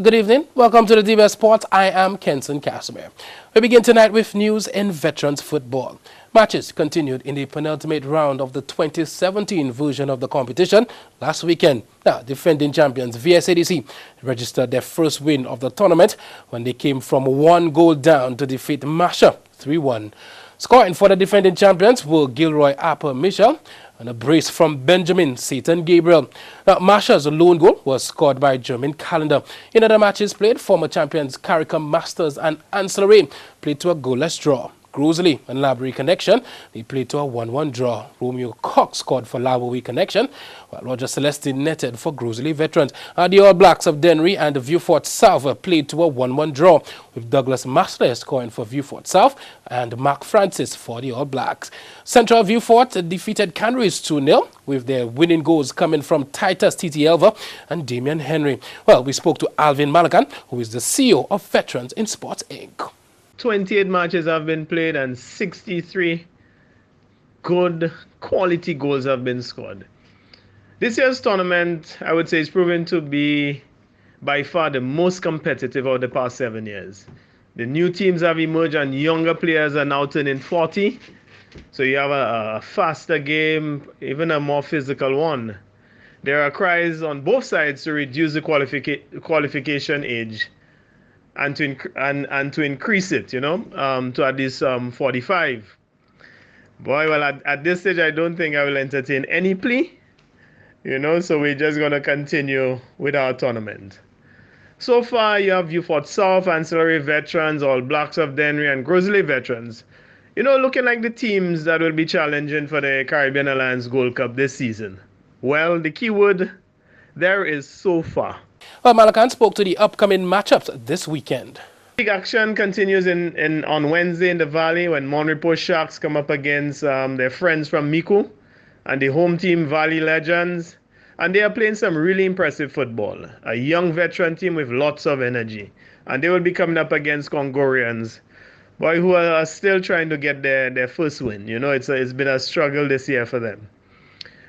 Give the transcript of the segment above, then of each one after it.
Good evening. Welcome to the DBS Sports. I am Kenson Casimir. We begin tonight with news in veterans football. Matches continued in the penultimate round of the 2017 version of the competition last weekend. Now, defending champions VSADC registered their first win of the tournament when they came from 1 goal down to defeat Masha 3-1. Scoring for the defending champions were Gilroy Apple Michel and a brace from Benjamin Satan Gabriel. Now, Masha's lone goal was scored by Jermaine Calendar. In other matches played, former champions Caricom Masters and Ancillary played to a goalless draw. Grosley and Laborie Connection, they played to a 1-1 draw. Romeo Cox scored for Laborie Connection, while Roger Celestine netted for Grosley Veterans. The All Blacks of Dennery and Vieux-Fort South played to a 1-1 draw, with Douglas Master scoring for Vieux-Fort South and Mark Francis for the All Blacks. Central Vieux-Fort defeated Canaries 2-0, with their winning goals coming from Titus Titi Elva and Damian Henry. Well, we spoke to Alvin Malakan, who is the CEO of Veterans in Sports Inc. 28 matches have been played and 63 good quality goals have been scored. This year's tournament, I would say, is proven to be by far the most competitive of the past 7 years. The new teams have emerged and younger players are now turning 40. So you have a faster game, even a more physical one. There are cries on both sides to reduce the qualification age and to increase it, to at least 45. Boy, well, at this stage, I don't think I will entertain any plea, so we're just going to continue with our tournament. So far, you have Vieux-Fort South, Ancillary Veterans, All Blacks of Dennery, and Grosley Veterans, looking like the teams that will be challenging for the Caribbean Alliance Gold Cup this season. Well, the key word there is so far. Well, Malakan spoke to the upcoming matchups this weekend. Big action continues on Wednesday in the Valley when Monrepo Sharks come up against their friends from Mico and the home team Valley Legends. And they are playing some really impressive football. A young veteran team with lots of energy. And they will be coming up against Congorians, who are still trying to get their first win. It's been a struggle this year for them.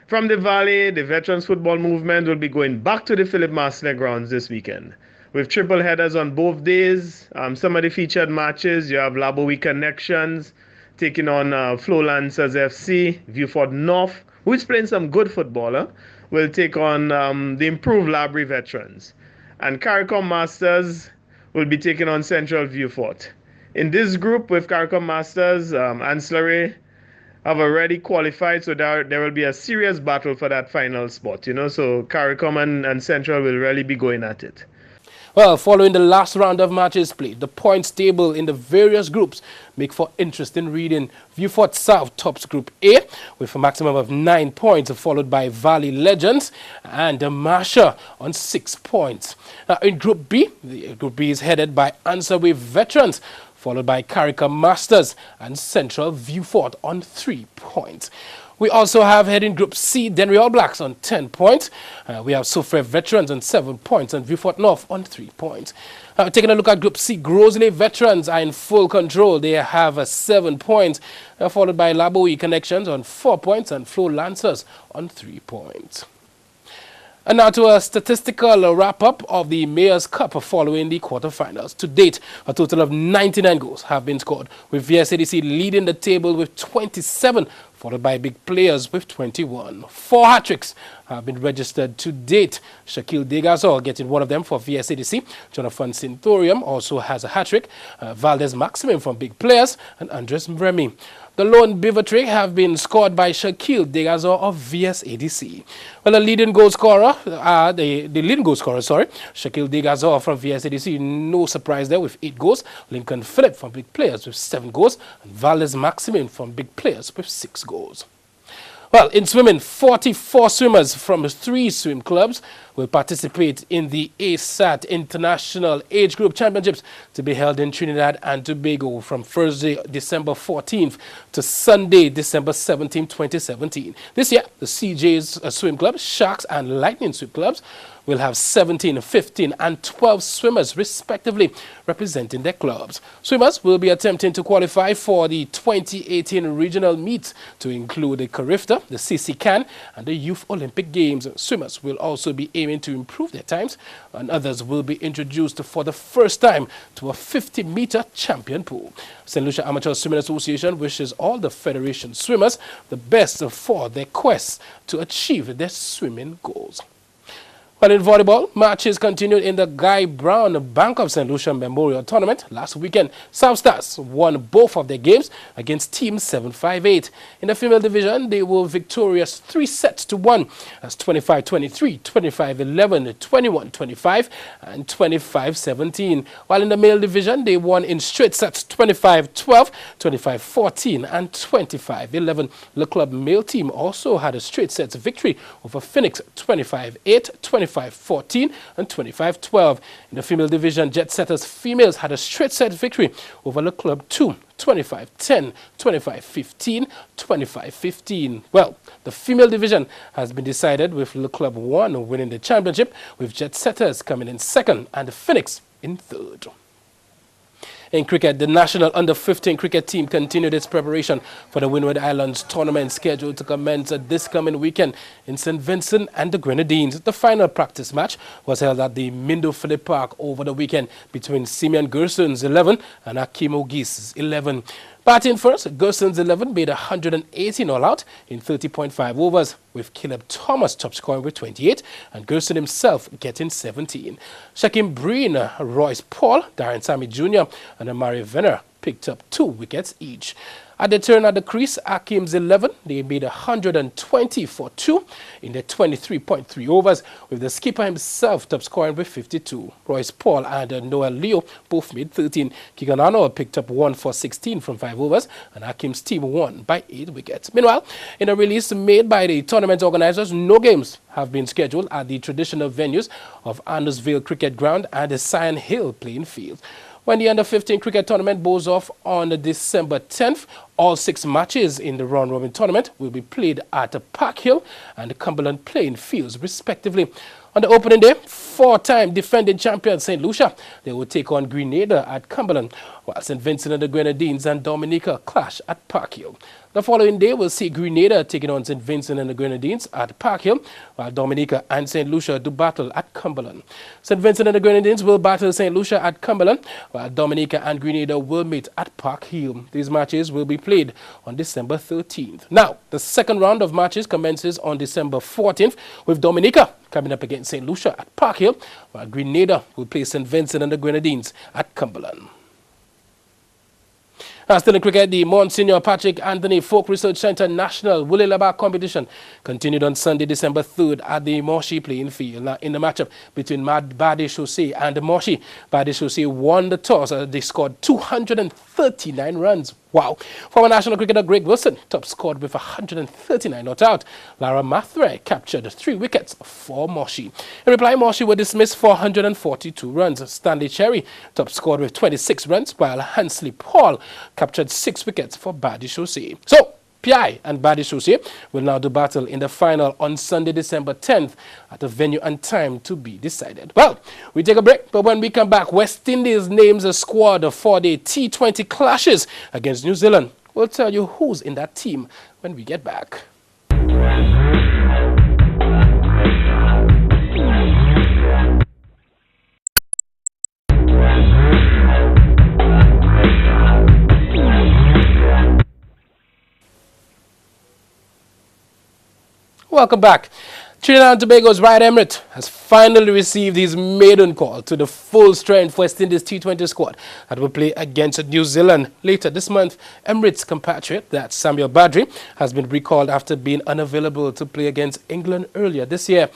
From the Valley, the Veterans Football Movement will be going back to the Philip Marcel grounds this weekend, with triple headers on both days. Some of the featured matches, you have Laborie Connections taking on Flow Lancers FC. Vieux-Fort North, who is playing some good football, will take on the improved Laborie Veterans. And Caricom Masters will be taking on Central Vieux-Fort. In this group with Caricom Masters, Ancillary have already qualified, so there will be a serious battle for that final spot, so Caricom and Central will really be going at it. Well, following the last round of matches played, the points table in the various groups make for interesting reading. Vieux-Fort South tops Group A with a maximum of 9 points, followed by Valley Legends and Masha on 6 points. Now, in Group B is headed by Answerway Veterans, followed by Caricom Masters and Central Vieux-Fort on 3 points. We also have heading Group C, Dennery All Blacks on 10 points. We have Soufrière Veterans on 7 points and Vieux-Fort North on 3 points. Taking a look at Group C, Grosley Veterans are in full control. They have 7 points, followed by Laborie Connections on 4 points and Flow Lancers on 3 points. And now to a statistical wrap-up of the Mayor's Cup following the quarterfinals. To date, a total of 99 goals have been scored, with VSADC leading the table with 27, followed by Big Players with 21. 4 hat-tricks have been registered to date. Shaquille Degazor getting one of them for VSADC. Jonathan Cintorium also has a hat-trick. Valdez Maximum from Big Players and Andres Remy. The lone beaver trick have been scored by Shaquille Degazor of VSADC. Well, the leading goal scorer, Shaquille Degazor from VSADC, no surprise there with 8 goals. Lincoln Phillip from Big Players with 7 goals. And Valdez Maximin from Big Players with 6 goals. Well, in swimming, 44 swimmers from 3 swim clubs will participate in the ASAT International Age Group Championships to be held in Trinidad and Tobago from Thursday, December 14th to Sunday, December 17, 2017. This year, the CJ's Swim Club, Sharks and Lightning Swim Clubs will have 17, 15 and 12 swimmers respectively representing their clubs. Swimmers will be attempting to qualify for the 2018 regional meet to include the Carifta, the CC Can and the Youth Olympic Games. Swimmers will also be aiming to improve their times, and others will be introduced for the first time to a 50-meter champion pool. St. Lucia Amateur Swimming Association wishes all the Federation swimmers the best for their quest to achieve their swimming goals. While in volleyball, matches continued in the Guy Brown Bank of St. Lucia Memorial Tournament. Last weekend, South Stars won both of their games against Team 758. In the female division, they were victorious 3-1 as 25-23, 25-11, 21-25 and 25-17. While in the male division, they won in straight sets 25-12, 25-14 and 25-11. The club male team also had a straight sets victory over Phoenix 25-8, 25-14 and 25-12. In the female division, Jet Setters females had a straight set victory over the club 2, 25-10, 25-15, 25-15. Well, the female division has been decided with the club 1 winning the championship, with Jet Setters coming in second and the Phoenix in third. In cricket, the national under-15 cricket team continued its preparation for the Windward Islands tournament scheduled to commence this coming weekend in St. Vincent and the Grenadines. The final practice match was held at the Mindo Phillip Park over the weekend between Simeon Gerson's 11 and Akeem Ogise's 11. Batting first, Gerson's 11 made 118 all-out in 30.5 overs, with Caleb Thomas top scoring with 28 and Gerson himself getting 17. Shaquem Breen, Royce Paul, Darren Sammy Jr. and Amari Venner picked up 2 wickets each. At the turn at the crease, Akeem's 11, they made 120 for 2 in their 23.3 overs, with the skipper himself top scoring with 52. Royce Paul and Noel Leo both made 13. Keegan Arnold picked up 1 for 16 from 5 overs, and Akeem's team won by 8 wickets. Meanwhile, in a release made by the tournament organizers, no games have been scheduled at the traditional venues of Andersville Cricket Ground and the Sion Hill playing field. When the Under-15 cricket tournament goes off on December 10th, all 6 matches in the round-robin tournament will be played at Park Hill and the Cumberland playing fields, respectively. On the opening day, 4-time defending champion St. Lucia, they will take on Grenada at Cumberland, while St. Vincent and the Grenadines and Dominica clash at Park Hill. The following day, we'll see Grenada taking on St. Vincent and the Grenadines at Park Hill, while Dominica and St. Lucia do battle at Cumberland. St. Vincent and the Grenadines will battle St. Lucia at Cumberland, while Dominica and Grenada will meet at Park Hill. These matches will be played on December 13th. Now, the second round of matches commences on December 14th, with Dominica coming up against St. Lucia at Park Hill, while Grenada will play St. Vincent and the Grenadines at Cumberland. Still in cricket, the Monsignor Patrick Anthony Folk Research Center National Willie Labar competition continued on Sunday, December 3rd at the Moshi playing field. Now, in the matchup between Badi Chaussee and Moshi, Badi Chaussee won the toss. They scored 239 runs. Wow. Former national cricketer Greg Wilson top scored with 139 not out. Lara Mathre captured 3 wickets for Moshi. In reply, Moshi were dismissed for 142 runs. Stanley Cherry top scored with 26 runs, while Hansley Paul captured 6 wickets for Badi Chaussee. So, PI and Badi Chaussee will now do battle in the final on Sunday, December 10th at a venue and time to be decided. Well, we take a break, but when we come back, West Indies names a squad for the T20 clashes against New Zealand. We'll tell you who's in that team when we get back. Welcome back. Trinidad and Tobago's Wright Emirates has finally received his maiden call to the full-strength West Indies T20 squad that will play against New Zealand later this month. Emirates' compatriot, that's Samuel Badri, has been recalled after being unavailable to play against England earlier this year.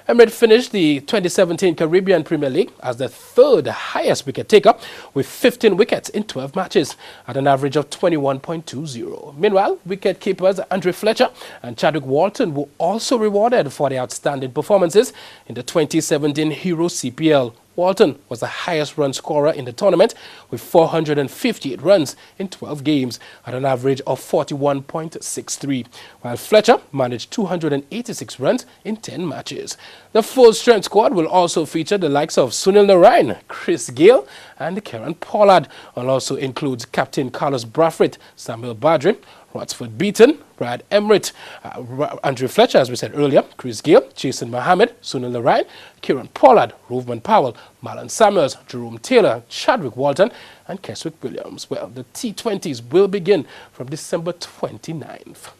Emirates finished the 2017 Caribbean Premier League as the third highest wicket taker with 15 wickets in 12 matches at an average of 21.20. Meanwhile, wicket keepers Andre Fletcher and Chadwick Walton were also rewarded for their outstanding performances in the 2017 Hero CPL. Walton was the highest run scorer in the tournament with 458 runs in 12 games at an average of 41.63, while Fletcher managed 286 runs in 10 matches. The full-strength squad will also feature the likes of Sunil Narain, Chris Gayle and Kieran Pollard, and also includes Captain Carlos Brathwaite, Samuel Badri, Rotsford Beaton, Brad Emmerich, Andre Fletcher, as we said earlier, Chris Gayle, Jason Mohammed, Sunil Narain, Kieran Pollard, Rovman Powell, Marlon Samuels, Jerome Taylor, Chadwick Walton, and Keswick Williams. Well, the T20s will begin from December 29th.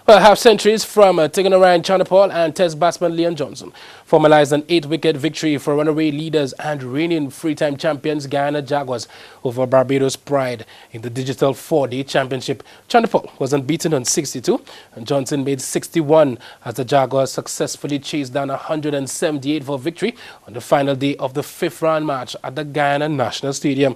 Well, half-centuries from Tigana Chanapal and Test batsman Leon Johnson formalized an 8-wicket victory for runaway leaders and reigning three-time champions Guyana Jaguars over Barbados Pride in the digital 4-day championship. Chanapal was unbeaten on 62 and Johnson made 61 as the Jaguars successfully chased down 178 for victory on the final day of the 5th round match at the Guyana National Stadium.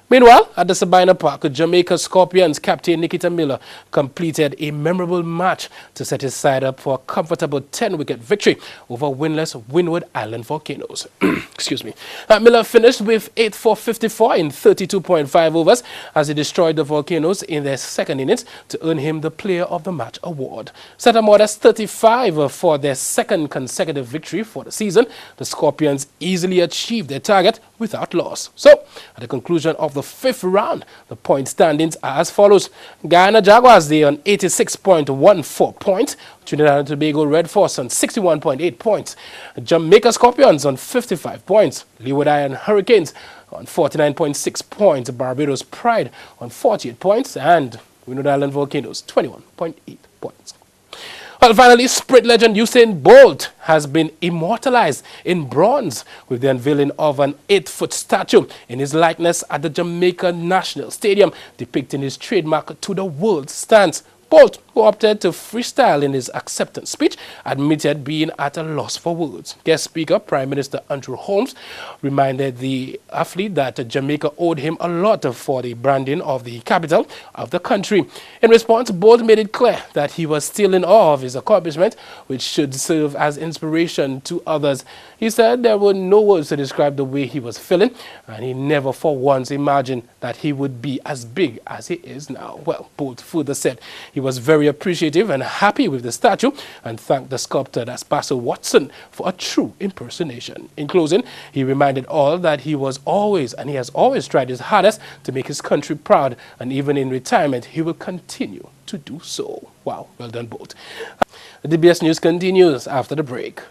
Meanwhile, at the Sabina Park, Jamaica Scorpions captain Nikita Miller completed a memorable match to set his side up for a comfortable 10-wicket victory over winless Windward Island Volcanoes. Excuse me. Miller finished with 8 for 54 in 32.5 overs as he destroyed the Volcanoes in their second innings to earn him the Player of the Match award. Set a modest 35 for their second consecutive victory for the season, the Scorpions easily achieved their target without loss. So, at the conclusion of the 5th round, the point standings are as follows. Guyana Jaguars, they on 86.14 points. Trinidad and Tobago Red Force on 61.8 points. Jamaica Scorpions on 55 points. Leeward Island Hurricanes on 49.6 points. Barbados Pride on 48 points. And Windward Island Volcanoes 21.8 points. Well, finally, sprint legend Usain Bolt has been immortalized in bronze with the unveiling of an 8-foot statue in his likeness at the Jamaica National Stadium, depicting his trademark "to the world" stance. Bolt, who opted to freestyle in his acceptance speech, admitted being at a loss for words. Guest speaker, Prime Minister Andrew Holmes, reminded the athlete that Jamaica owed him a lot for the branding of the capital of the country. In response, Bolt made it clear that he was still in awe of his accomplishment, which should serve as inspiration to others. He said there were no words to describe the way he was feeling, and he never for once imagined that he would be as big as he is now. Well, Bolt further said he was very appreciative and happy with the statue and thanked the sculptor, that's Basil Watson, for a true impersonation. In closing, he reminded all that he has always tried his hardest to make his country proud, and even in retirement, he will continue to do so. Wow, well done, Bolt. The DBS News continues after the break.